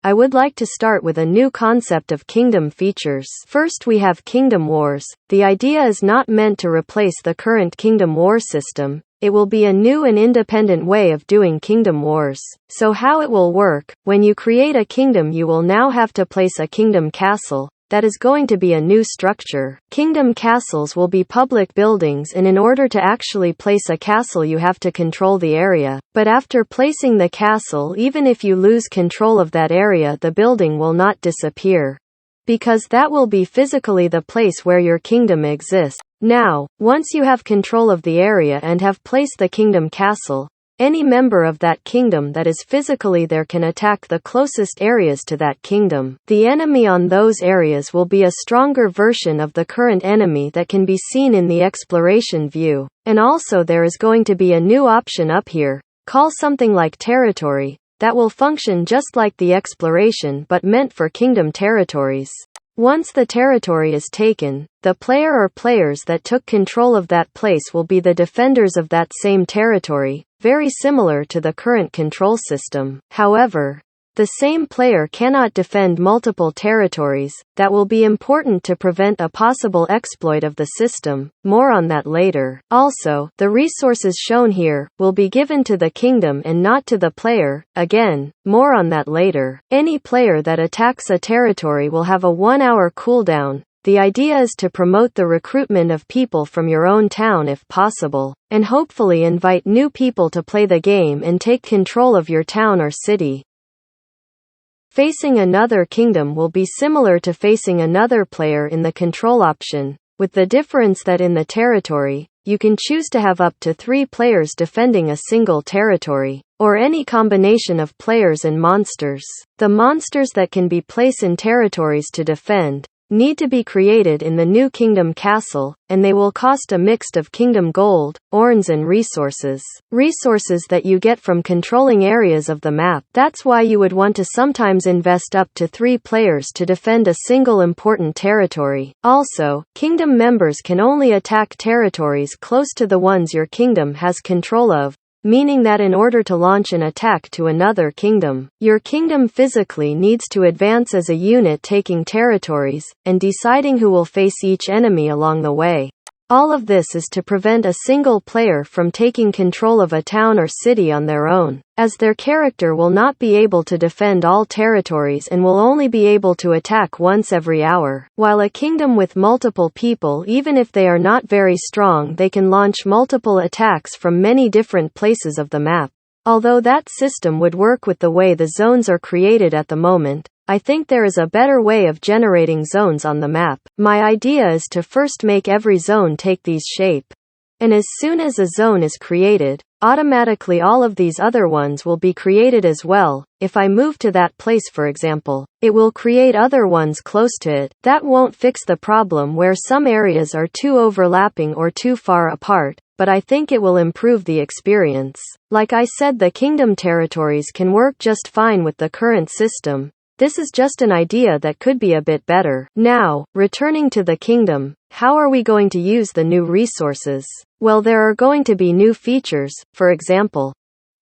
I would like to start with a new concept of kingdom features. First, we have kingdom wars. The idea is not meant to replace the current kingdom war system. It will be a new and independent way of doing kingdom wars. So how it will work, when you create a kingdom you will now have to place a kingdom castle. That is going to be a new structure. Kingdom castles will be public buildings, and in order to actually place a castle you have to control the area. But after placing the castle, even if you lose control of that area, the building will not disappear. Because that will be physically the place where your kingdom exists. Now, once you have control of the area and have placed the kingdom castle, any member of that kingdom that is physically there can attack the closest areas to that kingdom. The enemy on those areas will be a stronger version of the current enemy that can be seen in the exploration view. And also there is going to be a new option up here, call something like territory, that will function just like the exploration but meant for kingdom territories. Once the territory is taken, the player or players that took control of that place will be the defenders of that same territory, very similar to the current control system. However, the same player cannot defend multiple territories. That will be important to prevent a possible exploit of the system. More on that later. Also, the resources shown here will be given to the kingdom and not to the player. Again, more on that later. Any player that attacks a territory will have a 1-hour cooldown. The idea is to promote the recruitment of people from your own town if possible, and hopefully invite new people to play the game and take control of your town or city. Facing another kingdom will be similar to facing another player in the control option, with the difference that in the territory, you can choose to have up to 3 players defending a single territory, or any combination of players and monsters. The monsters that can be placed in territories to defend need to be created in the new kingdom castle, and they will cost a mix of kingdom gold, orns and resources. Resources that you get from controlling areas of the map. That's why you would want to sometimes invest up to 3 players to defend a single important territory. Also, kingdom members can only attack territories close to the ones your kingdom has control of, meaning that in order to launch an attack to another kingdom, your kingdom physically needs to advance as a unit taking territories, and deciding who will face each enemy along the way. All of this is to prevent a single player from taking control of a town or city on their own, as their character will not be able to defend all territories and will only be able to attack once every hour. While a kingdom with multiple people, even if they are not very strong, they can launch multiple attacks from many different places of the map. Although that system would work with the way the zones are created at the moment, I think there is a better way of generating zones on the map. My idea is to first make every zone take these shape. And as soon as a zone is created, automatically all of these other ones will be created as well. If I move to that place, for example, it will create other ones close to it. That won't fix the problem where some areas are too overlapping or too far apart, but I think it will improve the experience. Like I said, the kingdom territories can work just fine with the current system. This is just an idea that could be a bit better. Now, returning to the kingdom, how are we going to use the new resources? Well, there are going to be new features. For example,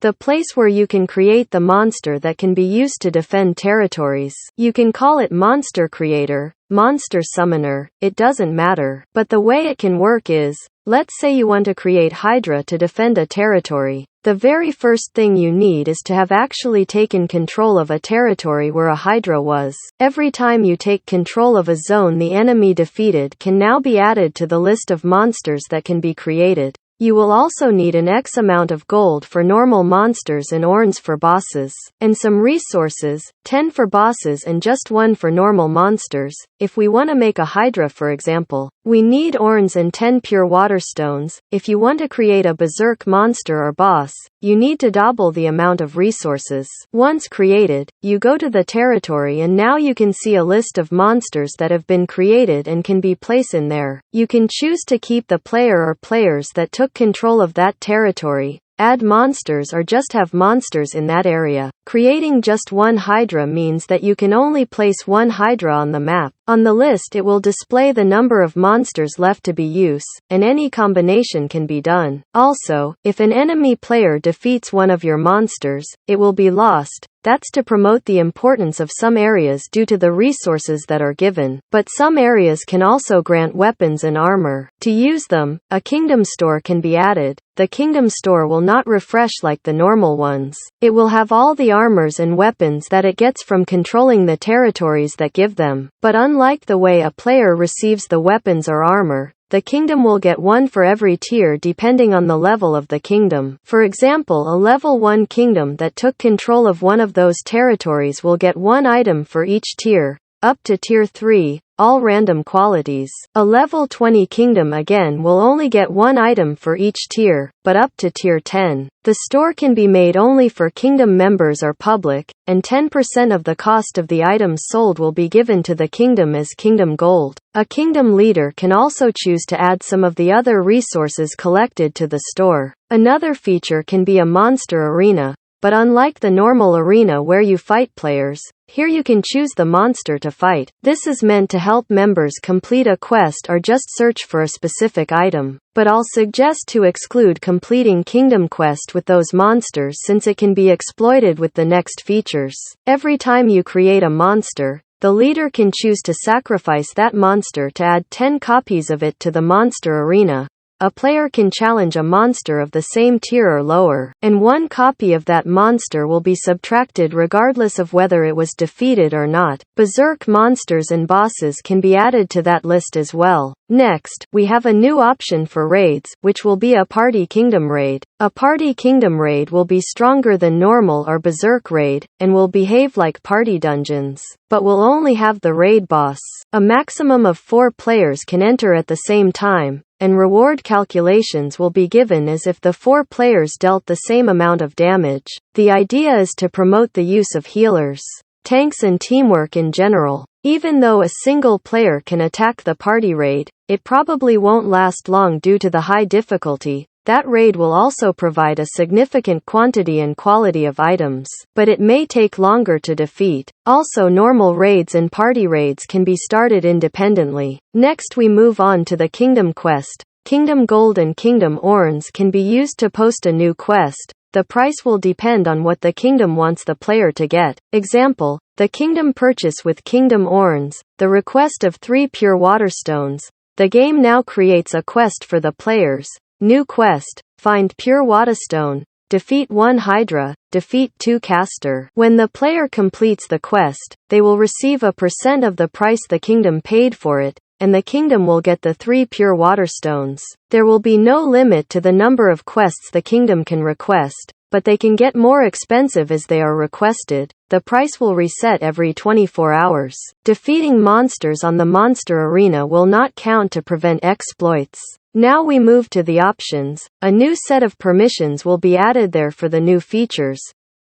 the place where you can create the monster that can be used to defend territories. You can call it Monster Creator, Monster Summoner, it doesn't matter. But the way it can work is, let's say you want to create Hydra to defend a territory. The very first thing you need is to have actually taken control of a territory where a Hydra was. Every time you take control of a zone the enemy defeated can now be added to the list of monsters that can be created. You will also need an X amount of gold for normal monsters and orns for bosses, and some resources, 10 for bosses and just 1 for normal monsters. If we want to make a Hydra, for example, we need orns and 10 pure water stones. If you want to create a berserk monster or boss, you need to double the amount of resources. Once created, you go to the territory and now you can see a list of monsters that have been created and can be placed in there. You can choose to keep the player or players that took control of that territory, add monsters, or just have monsters in that area. Creating just one Hydra means that you can only place one Hydra on the map. On the list it will display the number of monsters left to be used, and any combination can be done. Also, if an enemy player defeats one of your monsters, it will be lost. That's to promote the importance of some areas due to the resources that are given. But some areas can also grant weapons and armor. To use them, a kingdom store can be added. The kingdom store will not refresh like the normal ones. It will have all the armors and weapons that it gets from controlling the territories that give them. But unlike the way a player receives the weapons or armor, the kingdom will get one for every tier depending on the level of the kingdom. For example, a level 1 kingdom that took control of one of those territories will get one item for each tier, up to tier 3, all random qualities. A level 20 kingdom again will only get one item for each tier, but up to tier 10. The store can be made only for kingdom members or public, and 10% of the cost of the items sold will be given to the kingdom as kingdom gold. A kingdom leader can also choose to add some of the other resources collected to the store. Another feature can be a monster arena, but unlike the normal arena where you fight players, here you can choose the monster to fight. This is meant to help members complete a quest or just search for a specific item. But I'll suggest to exclude completing Kingdom Quest with those monsters since it can be exploited with the next features. Every time you create a monster, the leader can choose to sacrifice that monster to add 10 copies of it to the monster arena. A player can challenge a monster of the same tier or lower, and one copy of that monster will be subtracted regardless of whether it was defeated or not. Berserk monsters and bosses can be added to that list as well. Next, we have a new option for raids, which will be a Party Kingdom raid. A Party Kingdom raid will be stronger than normal or Berserk raid, and will behave like party dungeons, but will only have the raid boss. A maximum of 4 players can enter at the same time, and reward calculations will be given as if the 4 players dealt the same amount of damage. The idea is to promote the use of healers, tanks and teamwork in general. Even though a single player can attack the party raid, it probably won't last long due to the high difficulty. That raid will also provide a significant quantity and quality of items, but it may take longer to defeat. Also, normal raids and party raids can be started independently. Next we move on to the Kingdom Quest. Kingdom Gold and Kingdom Orns can be used to post a new quest. The price will depend on what the kingdom wants the player to get. Example, the kingdom purchase with Kingdom Orns, the request of 3 pure water stones. The game now creates a quest for the players. New quest, find pure water stone, defeat 1 Hydra, defeat 2 caster. When the player completes the quest, they will receive a % of the price the kingdom paid for it, and the kingdom will get the 3 pure water stones. There will be no limit to the number of quests the kingdom can request, but they can get more expensive as they are requested. The price will reset every 24 hours. Defeating monsters on the monster arena will not count to prevent exploits. Now we move to the options. A new set of permissions will be added there for the new features,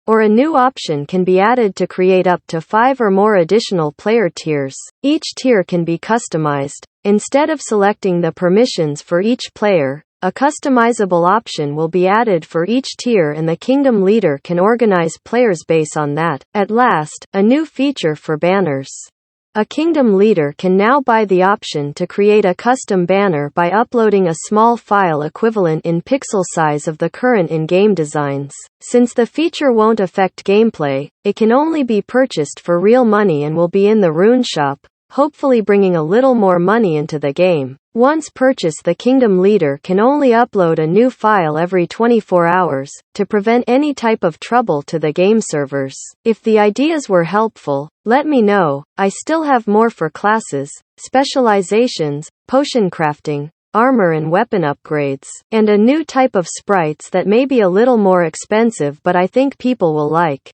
or a new option can be added to create up to 5 or more additional player tiers. Each tier can be customized. Instead of selecting the permissions for each player, a customizable option will be added for each tier and the kingdom leader can organize players based on that. At last, a new feature for banners. A kingdom leader can now buy the option to create a custom banner by uploading a small file equivalent in pixel size of the current in-game designs. Since the feature won't affect gameplay, it can only be purchased for real money and will be in the rune shop, hopefully bringing a little more money into the game. Once purchased, the kingdom leader can only upload a new file every 24 hours, to prevent any type of trouble to the game servers. If the ideas were helpful, let me know. I still have more for classes, specializations, potion crafting, armor and weapon upgrades, and a new type of sprites that may be a little more expensive but I think people will like.